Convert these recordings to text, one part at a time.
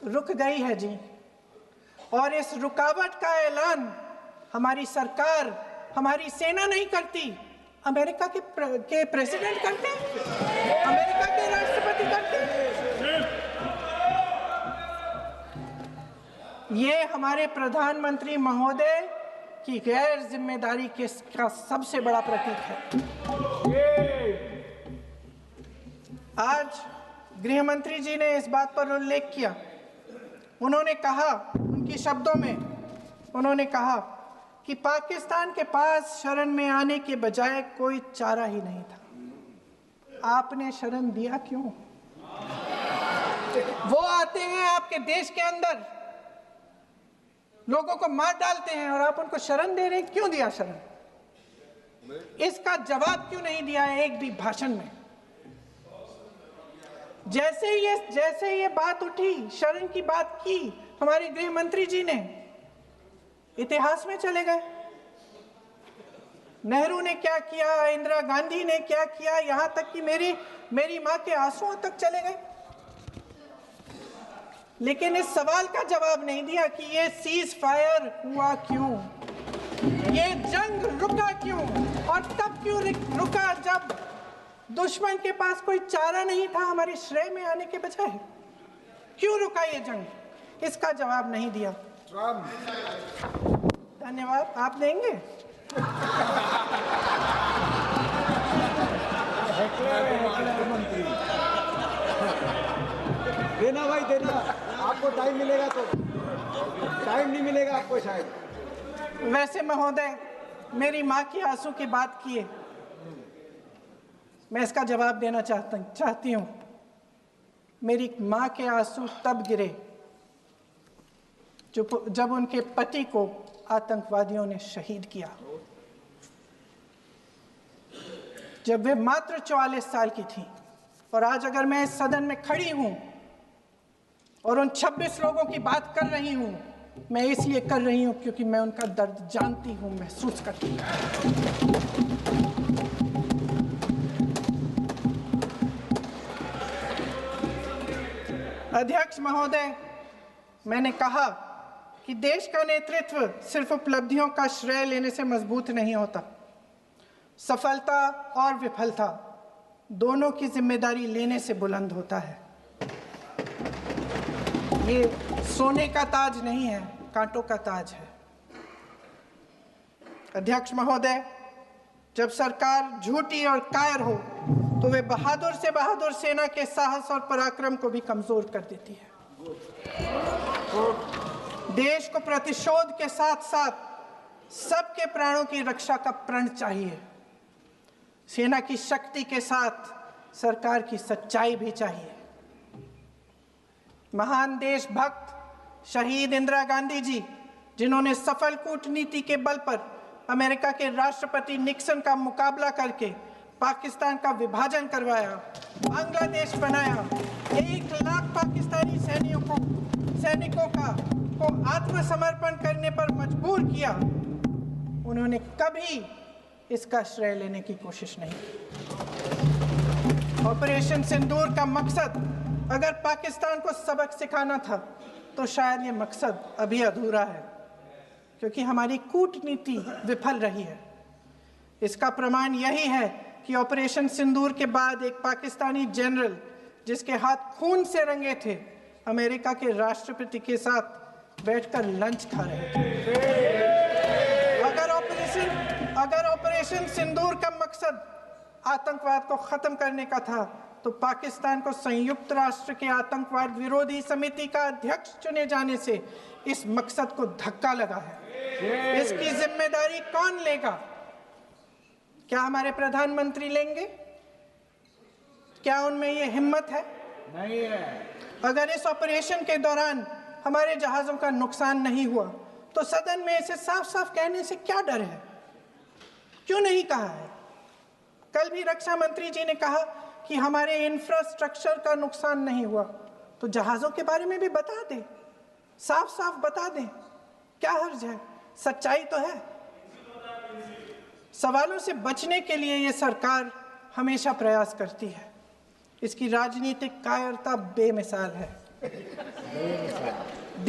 रुक गई है जी, और इस रुकावट का ऐलान हमारी सरकार, हमारी सेना नहीं करती, अमेरिका के प्रेसिडेंट करते हैं, अमेरिका के राष्ट्रपति करते हैं। ये हमारे प्रधानमंत्री महोदय की गैर जिम्मेदारी का सबसे बड़ा प्रतीक है। आज गृह मंत्री जी ने इस बात पर उल्लेख किया। उन्होंने कहा, उनके शब्दों में उन्होंने कहा कि पाकिस्तान के पास शरण में आने के बजाय कोई चारा ही नहीं था। आपने शरण दिया क्यों? वो आते हैं आपके देश के अंदर, लोगों को मार डालते हैं, और आप उनको शरण दे रहे हैं। क्यों दिया शरण? इसका जवाब क्यों नहीं दिया है एक भी भाषण में? जैसे ये बात उठी, शरण की बात की, हमारे गृह मंत्री जी ने इतिहास में चले गए। नेहरू ने क्या किया, इंदिरा गांधी ने क्या किया, यहां तक कि मेरी मां के आंसुओं तक चले गए। लेकिन इस सवाल का जवाब नहीं दिया कि ये सीज फायर हुआ क्यों, ये जंग रुका क्यों, और तब क्यों रुका जब दुश्मन के पास कोई चारा नहीं था हमारे श्रेय में आने के बजाय। क्यों रुका ये जंग? इसका जवाब नहीं दिया। धन्यवाद। आप देंगे? देना भाई, देना। आपको टाइम मिलेगा तो, टाइम नहीं मिलेगा आपको शायद। वैसे महोदय, मेरी माँ की आंसू की बात किए, मैं इसका जवाब देना चाहती हूँ। मेरी माँ के आंसू तब गिरे जब उनके पति को आतंकवादियों ने शहीद किया, जब वे मात्र 44 साल की थी। और आज अगर मैं इस सदन में खड़ी हूँ और उन 26 लोगों की बात कर रही हूँ, मैं इसलिए कर रही हूँ क्योंकि मैं उनका दर्द जानती हूँ, महसूस करती हूँ। अध्यक्ष महोदय, मैंने कहा कि देश का नेतृत्व सिर्फ उपलब्धियों का श्रेय लेने से मजबूत नहीं होता। सफलता और विफलता दोनों की जिम्मेदारी लेने से बुलंद होता है। ये सोने का ताज नहीं है, कांटों का ताज है। अध्यक्ष महोदय, जब सरकार झूठी और कायर हो तो वे बहादुर से बहादुर सेना के साहस और पराक्रम को भी कमजोर कर देती है। देश को प्रतिशोध के साथ साथ सबके प्राणों की रक्षा का प्रण चाहिए। सेना की शक्ति के साथ सरकार की सच्चाई भी चाहिए। महान देशभक्त शहीद इंदिरा गांधी जी, जिन्होंने सफल कूटनीति के बल पर अमेरिका के राष्ट्रपति निक्सन का मुकाबला करके पाकिस्तान का विभाजन करवाया, बांग्लादेश बनाया, 1 लाख पाकिस्तानी सैनिकों को आत्मसमर्पण करने पर मजबूर किया, उन्होंने कभी इसका श्रेय लेने की कोशिश नहीं की। ऑपरेशन सिंदूर का मकसद अगर पाकिस्तान को सबक सिखाना था तो शायद ये मकसद अभी अधूरा है, क्योंकि हमारी कूटनीति विफल रही है। इसका प्रमाण यही है कि ऑपरेशन सिंदूर के बाद एक पाकिस्तानी जनरल, जिसके हाथ खून से रंगे थे, अमेरिका के राष्ट्रपति के साथ बैठकर लंच खा रहे थे। अगर ऑपरेशन सिंदूर का मकसद आतंकवाद को खत्म करने का था तो पाकिस्तान को संयुक्त राष्ट्र के आतंकवाद विरोधी समिति का अध्यक्ष चुने जाने से इस मकसद को धक्का लगा है। इसकी जिम्मेदारी कौन लेगा? क्या हमारे प्रधानमंत्री लेंगे? क्या उनमें ये हिम्मत है? नहीं है। अगर इस ऑपरेशन के दौरान हमारे जहाजों का नुकसान नहीं हुआ तो सदन में इसे साफ साफ कहने से क्या डर है? क्यों नहीं कहा है? कल भी रक्षा मंत्री जी ने कहा कि हमारे इंफ्रास्ट्रक्चर का नुकसान नहीं हुआ, तो जहाजों के बारे में भी बता दें, साफ साफ बता दें। क्या हर्ज है? सच्चाई तो है। सवालों से बचने के लिए ये सरकार हमेशा प्रयास करती है। इसकी राजनीतिक कायरता बेमिसाल है।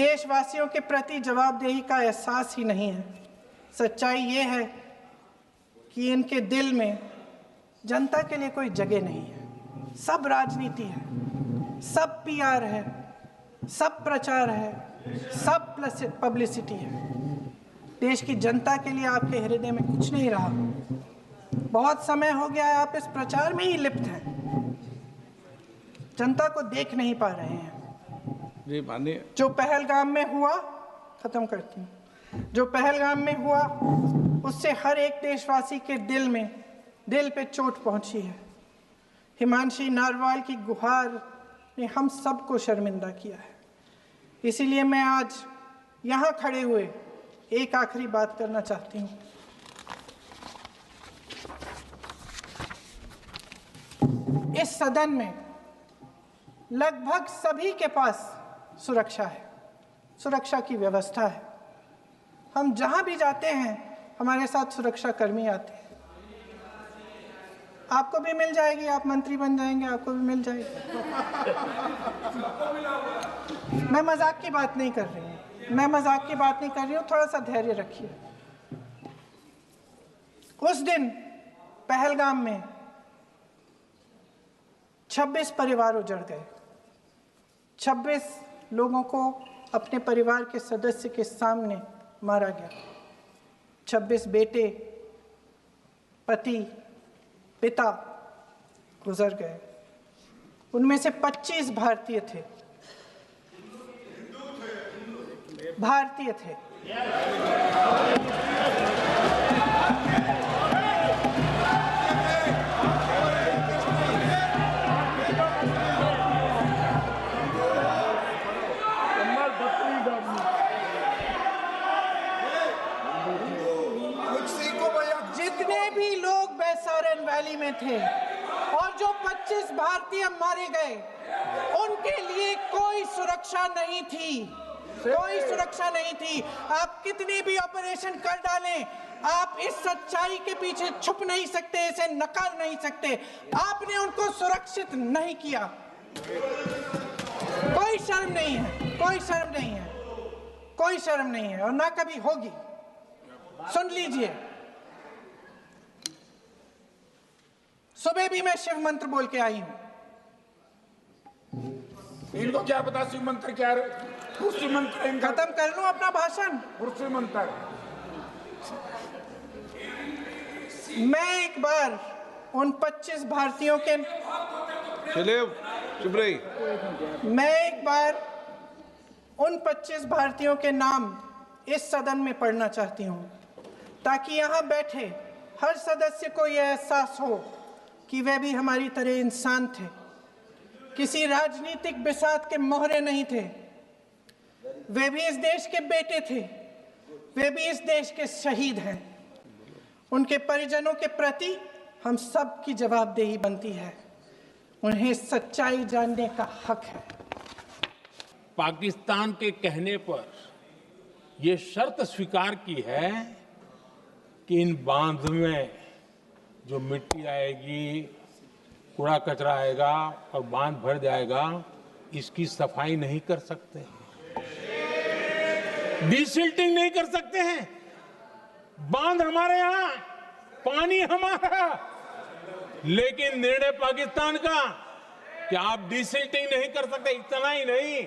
देशवासियों के प्रति जवाबदेही का एहसास ही नहीं है। सच्चाई ये है कि इनके दिल में जनता के लिए कोई जगह नहीं है। सब राजनीति है, सब पीआर है, सब प्रचार है, सब पब्लिसिटी है। देश की जनता के लिए आपके हृदय में कुछ नहीं रहा। बहुत समय हो गया है आप इस प्रचार में ही लिप्त हैं, जनता को देख नहीं पा रहे हैं। जी माननीय, जो पहलगाम में हुआ, खत्म करती हूँ, जो पहलगाम में हुआ उससे हर एक देशवासी के दिल पे चोट पहुंची है। हिमांशी नारवाल की गुहार ने हम सबको शर्मिंदा किया है। इसीलिए मैं आज यहाँ खड़े हुए एक आखिरी बात करना चाहती हूँ। इस सदन में लगभग सभी के पास सुरक्षा है, सुरक्षा की व्यवस्था है। हम जहां भी जाते हैं हमारे साथ सुरक्षा कर्मी आते हैं। आपको भी मिल जाएगी, आप मंत्री बन जाएंगे, आपको भी मिल जाएगी। मैं मजाक की बात नहीं कर रही हूँ, थोड़ा सा धैर्य रखिए। उस दिन पहलगाम में 26 परिवार उजड़ गए। 26 लोगों को अपने परिवार के सदस्य के सामने मारा गया। 26 बेटे, पति, पिता गुजर गए। उनमें से 25 भारतीय थे। जितने भी लोग बैसारन वैली में थे और जो 25 भारतीय मारे गए, उनके लिए कोई सुरक्षा नहीं थी। आप कितने भी ऑपरेशन कर डालें, आप इस सच्चाई के पीछे छुप नहीं सकते, इसे नकार नहीं सकते। आपने उनको सुरक्षित नहीं किया। कोई शर्म नहीं है और ना कभी होगी। सुन लीजिए, सुबह भी मैं शिव मंत्र बोल के आई हूं। इनको क्या पता शिव मंत्र क्या है? शिव मंत्र खत्म कर लूं अपना भाषण। शिव मंत्र मैं एक बार उन 25 भारतीयों के चलिए चुप रही। मैं एक बार उन 25 भारतीयों के नाम इस सदन में पढ़ना चाहती हूं, ताकि यहां बैठे हर सदस्य को यह एहसास हो कि वे भी हमारी तरह इंसान थे, किसी राजनीतिक बिसात के मोहरे नहीं थे। वे भी इस देश के बेटे थे, वे भी इस देश के शहीद हैं। उनके परिजनों के प्रति हम सब की जवाबदेही बनती है। उन्हें सच्चाई जानने का हक है। पाकिस्तान के कहने पर यह शर्त स्वीकार की है कि इन बांध में जो मिट्टी आएगी, कूड़ा कचरा आएगा और बांध भर जाएगा, इसकी सफाई नहीं कर सकते, डिसिल्टिंग नहीं कर सकते हैं। बांध हमारे यहां, पानी हमारा, लेकिन निर्णय पाकिस्तान का कि आप डिसिल्टिंग नहीं कर सकते। इतना ही नहीं,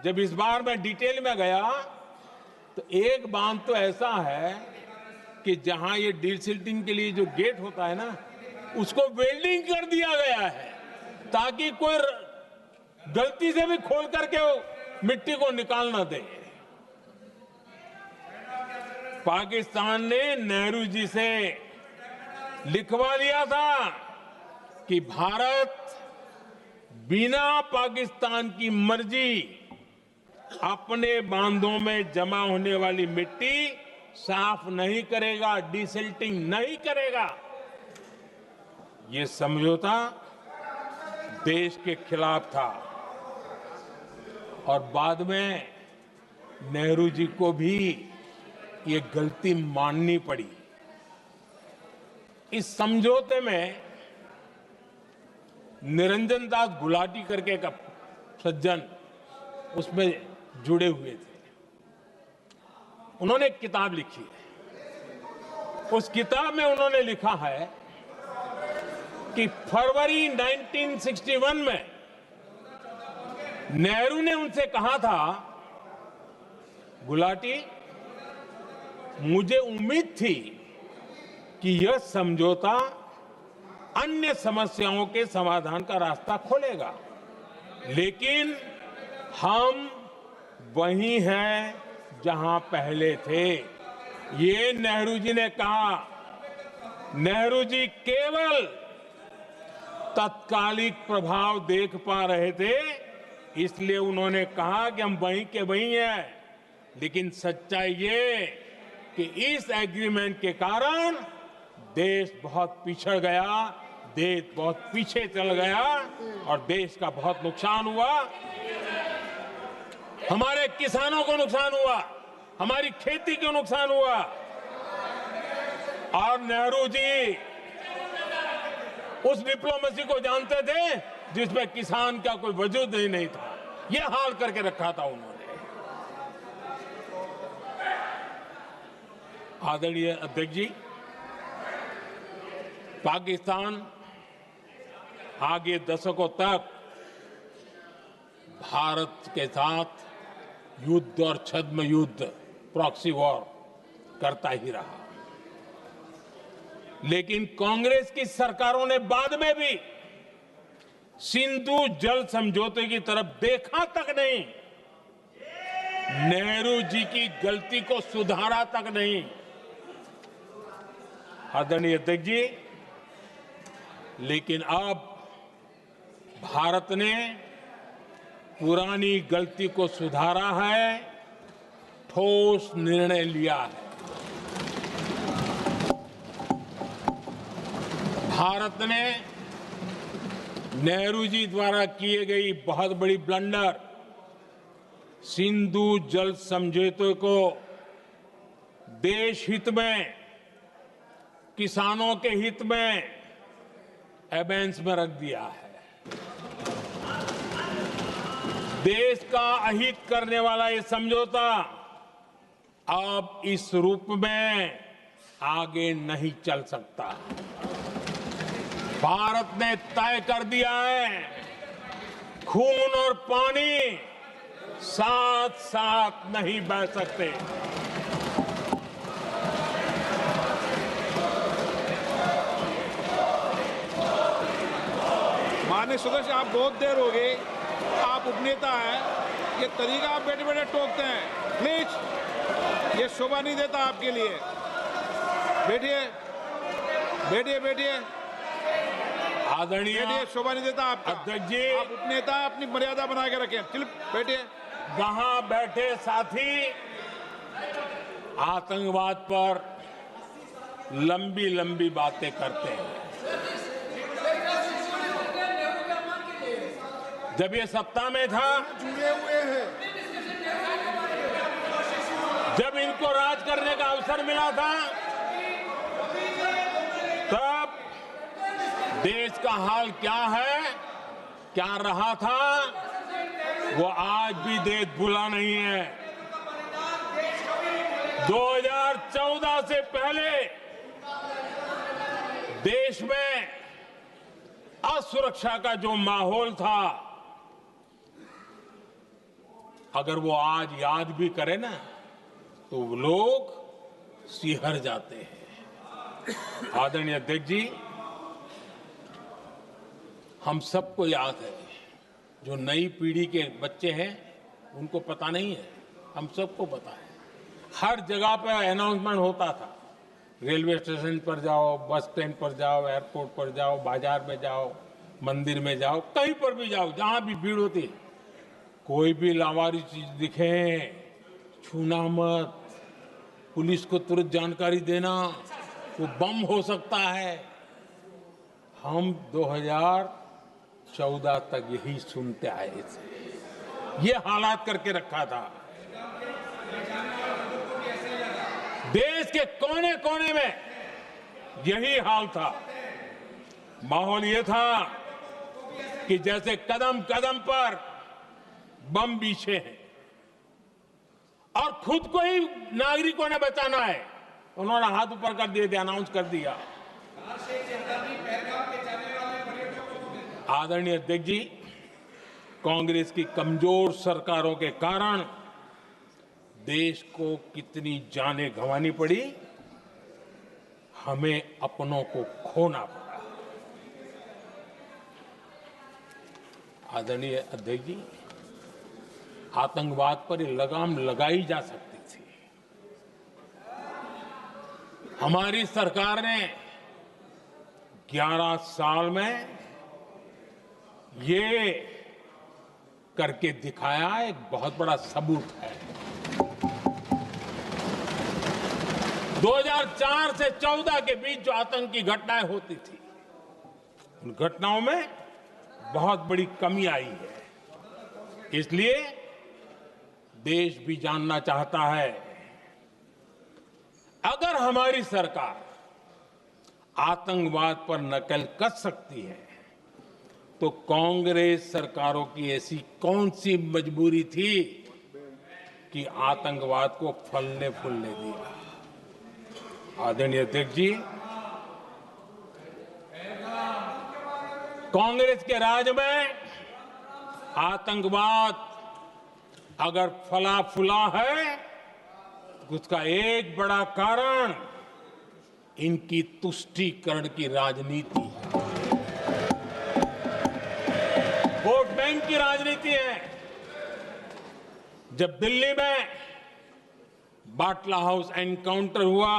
जब इस बार मैं डिटेल में गया तो एक बांध तो ऐसा है कि जहां ये डिसिल्टिंग के लिए जो गेट होता है ना, उसको वेल्डिंग कर दिया गया है ताकि कोई गलती से भी खोल करके वो मिट्टी को निकाल ना दे। पाकिस्तान ने नेहरू जी से लिखवा दिया था कि भारत बिना पाकिस्तान की मर्जी अपने बांधों में जमा होने वाली मिट्टी साफ नहीं करेगा, डिसिल्टिंग नहीं करेगा। ये समझौता देश के खिलाफ था और बाद में नेहरू जी को भी ये गलती माननी पड़ी। इस समझौते में निरंजन दास गुलाटी करके एक सज्जन उसमें जुड़े हुए थे। उन्होंने एक किताब लिखी है। उस किताब में उन्होंने लिखा है कि फरवरी 1961 में नेहरू ने उनसे कहा था, गुलाटी, मुझे उम्मीद थी कि यह समझौता अन्य समस्याओं के समाधान का रास्ता खोलेगा, लेकिन हम वहीं हैं जहां पहले थे। ये नेहरू जी ने कहा। नेहरू जी केवल तत्कालिक प्रभाव देख पा रहे थे, इसलिए उन्होंने कहा कि हम वहीं के वहीं हैं। लेकिन सच्चाई ये कि इस एग्रीमेंट के कारण देश बहुत पिछड़ गया, देश बहुत पीछे चल गया और देश का बहुत नुकसान हुआ। हमारे किसानों को नुकसान हुआ, हमारी खेती को नुकसान हुआ। और नेहरू जी उस डिप्लोमेसी को जानते थे जिसमें किसान का कोई वजूद ही नहीं था। यह हाल करके रखा था उन्होंने। आदरणीय अध्यक्ष जी, पाकिस्तान आगे दशकों तक भारत के साथ युद्ध और छद्म युद्ध, प्रॉक्सी वॉर करता ही रहा। लेकिन कांग्रेस की सरकारों ने बाद में भी सिंधु जल समझौते की तरफ देखा तक नहीं, नेहरू जी की गलती को सुधारा तक नहीं। आदरणीय अध्यक्ष जी, लेकिन अब भारत ने पुरानी गलती को सुधारा है, ठोस निर्णय लिया है। भारत ने नेहरू जी द्वारा किए गई बहुत बड़ी ब्लंडर, सिंधु जल समझौते को देश हित में, किसानों के हित में एबेंस में रख दिया है। देश का अहित करने वाला ये समझौता अब इस रूप में आगे नहीं चल सकता। भारत ने तय कर दिया है, खून और पानी साथ साथ नहीं बह सकते। माननीय सदस्य, आप बहुत देर हो गई, आप उपनेता हैं, ये तरीका आप बैठे बैठे टोकते हैं। प्लीज, ये शोभा नहीं देता आपके लिए। बैठिए बैठिए बैठिए आदरणीय शोभा नहीं देता आपका। अध्यक्ष जी, आप उपनेता, अपनी मर्यादा बना के रखें। चलिए बैठिए। वहां बैठे साथी आतंकवाद पर लंबी लंबी बातें करते हैं। जब ये सत्ता में था, जुड़े हुए हैं। जब इनको राज करने का अवसर मिला था, तब देश का हाल क्या है, क्या रहा था, वो आज भी देश भूला नहीं है। 2014 से पहले देश में असुरक्षा का जो माहौल था, अगर वो आज याद भी करे ना, तो लोग सिहर जाते हैं। आदरणीय अध्यक्ष जी, हम सबको याद है, जो नई पीढ़ी के बच्चे हैं उनको पता नहीं है, हम सबको पता है। हर जगह पर अनाउंसमेंट होता था, रेलवे स्टेशन पर जाओ, बस स्टैंड पर जाओ, एयरपोर्ट पर जाओ, बाजार में जाओ, मंदिर में जाओ, कहीं पर भी जाओ, जहां भी भीड़ होती है, कोई भी लावारिस चीज दिखे छूना मत, पुलिस को तुरंत जानकारी देना, वो बम हो सकता है। हम 2014 तक यही सुनते आए थे, ये हालात करके रखा था। देश के कोने कोने में यही हाल था। माहौल ये था कि जैसे कदम कदम पर बम बिछे हैं, और खुद को ही नागरिकों ने बचाना है, उन्होंने हाथ ऊपर कर दिए थे, अनाउंस कर दिया। आदरणीय अध्यक्ष जी, कांग्रेस की कमजोर सरकारों के कारण देश को कितनी जानें गंवानी पड़ी, हमें अपनों को खोना पड़ा। आदरणीय अध्यक्ष जी, आतंकवाद पर ये लगाम लगाई जा सकती थी। हमारी सरकार ने 11 साल में ये करके दिखाया, एक बहुत बड़ा सबूत है। 2004 से 14 के बीच जो आतंकी घटनाएं होती थी, उन घटनाओं में बहुत बड़ी कमी आई है। इसलिए देश भी जानना चाहता है, अगर हमारी सरकार आतंकवाद पर नकेल कस सकती है तो कांग्रेस सरकारों की ऐसी कौन सी मजबूरी थी कि आतंकवाद को फलने फूलने दिया। आदरणीय अध्यक्ष जी, कांग्रेस के राज में आतंकवाद अगर फला फूला है तो उसका एक बड़ा कारण इनकी तुष्टीकरण की राजनीति है, वोट बैंक की राजनीति है। जब दिल्ली में बाटला हाउस एनकाउंटर हुआ,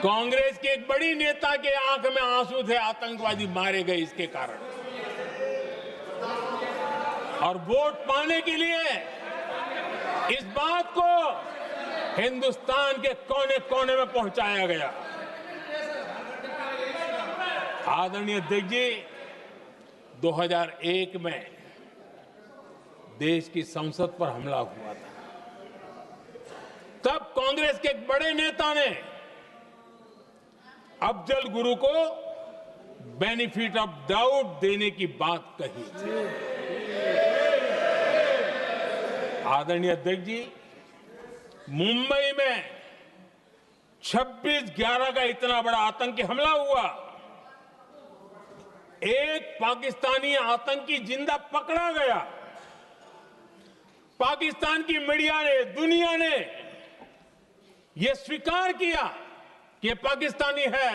कांग्रेस के एक बड़ी नेता के आंख में आंसू थे, आतंकवादी मारे गए इसके कारण। और वोट पाने के लिए इस बात को हिंदुस्तान के कोने कोने में पहुंचाया गया। आदरणीय अध्यक्ष जी, 2001 में देश की संसद पर हमला हुआ था। तब कांग्रेस के एक बड़े नेता ने अफजल गुरु को बेनिफिट ऑफ डाउट देने की बात कही थी। आदरणीय अध्यक्ष जी, मुंबई में 26/11 का इतना बड़ा आतंकी हमला हुआ, एक पाकिस्तानी आतंकी जिंदा पकड़ा गया। पाकिस्तान की मीडिया ने, दुनिया ने यह स्वीकार किया कि यह पाकिस्तानी है,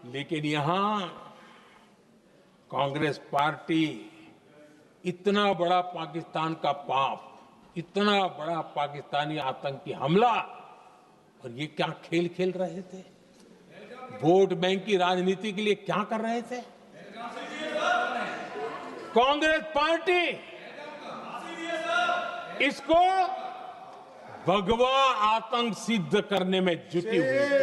लेकिन यहां कांग्रेस पार्टी इतना बड़ा पाकिस्तान का पाप, इतना बड़ा पाकिस्तानी आतंकी हमला, और ये क्या खेल खेल रहे थे? वोट बैंक की राजनीति के लिए क्या कर रहे थे? कांग्रेस पार्टी इसको भगवा आतंक सिद्ध करने में जुटी हुई है।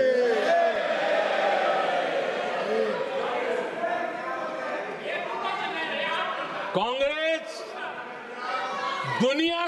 कांग्रेस दुनिया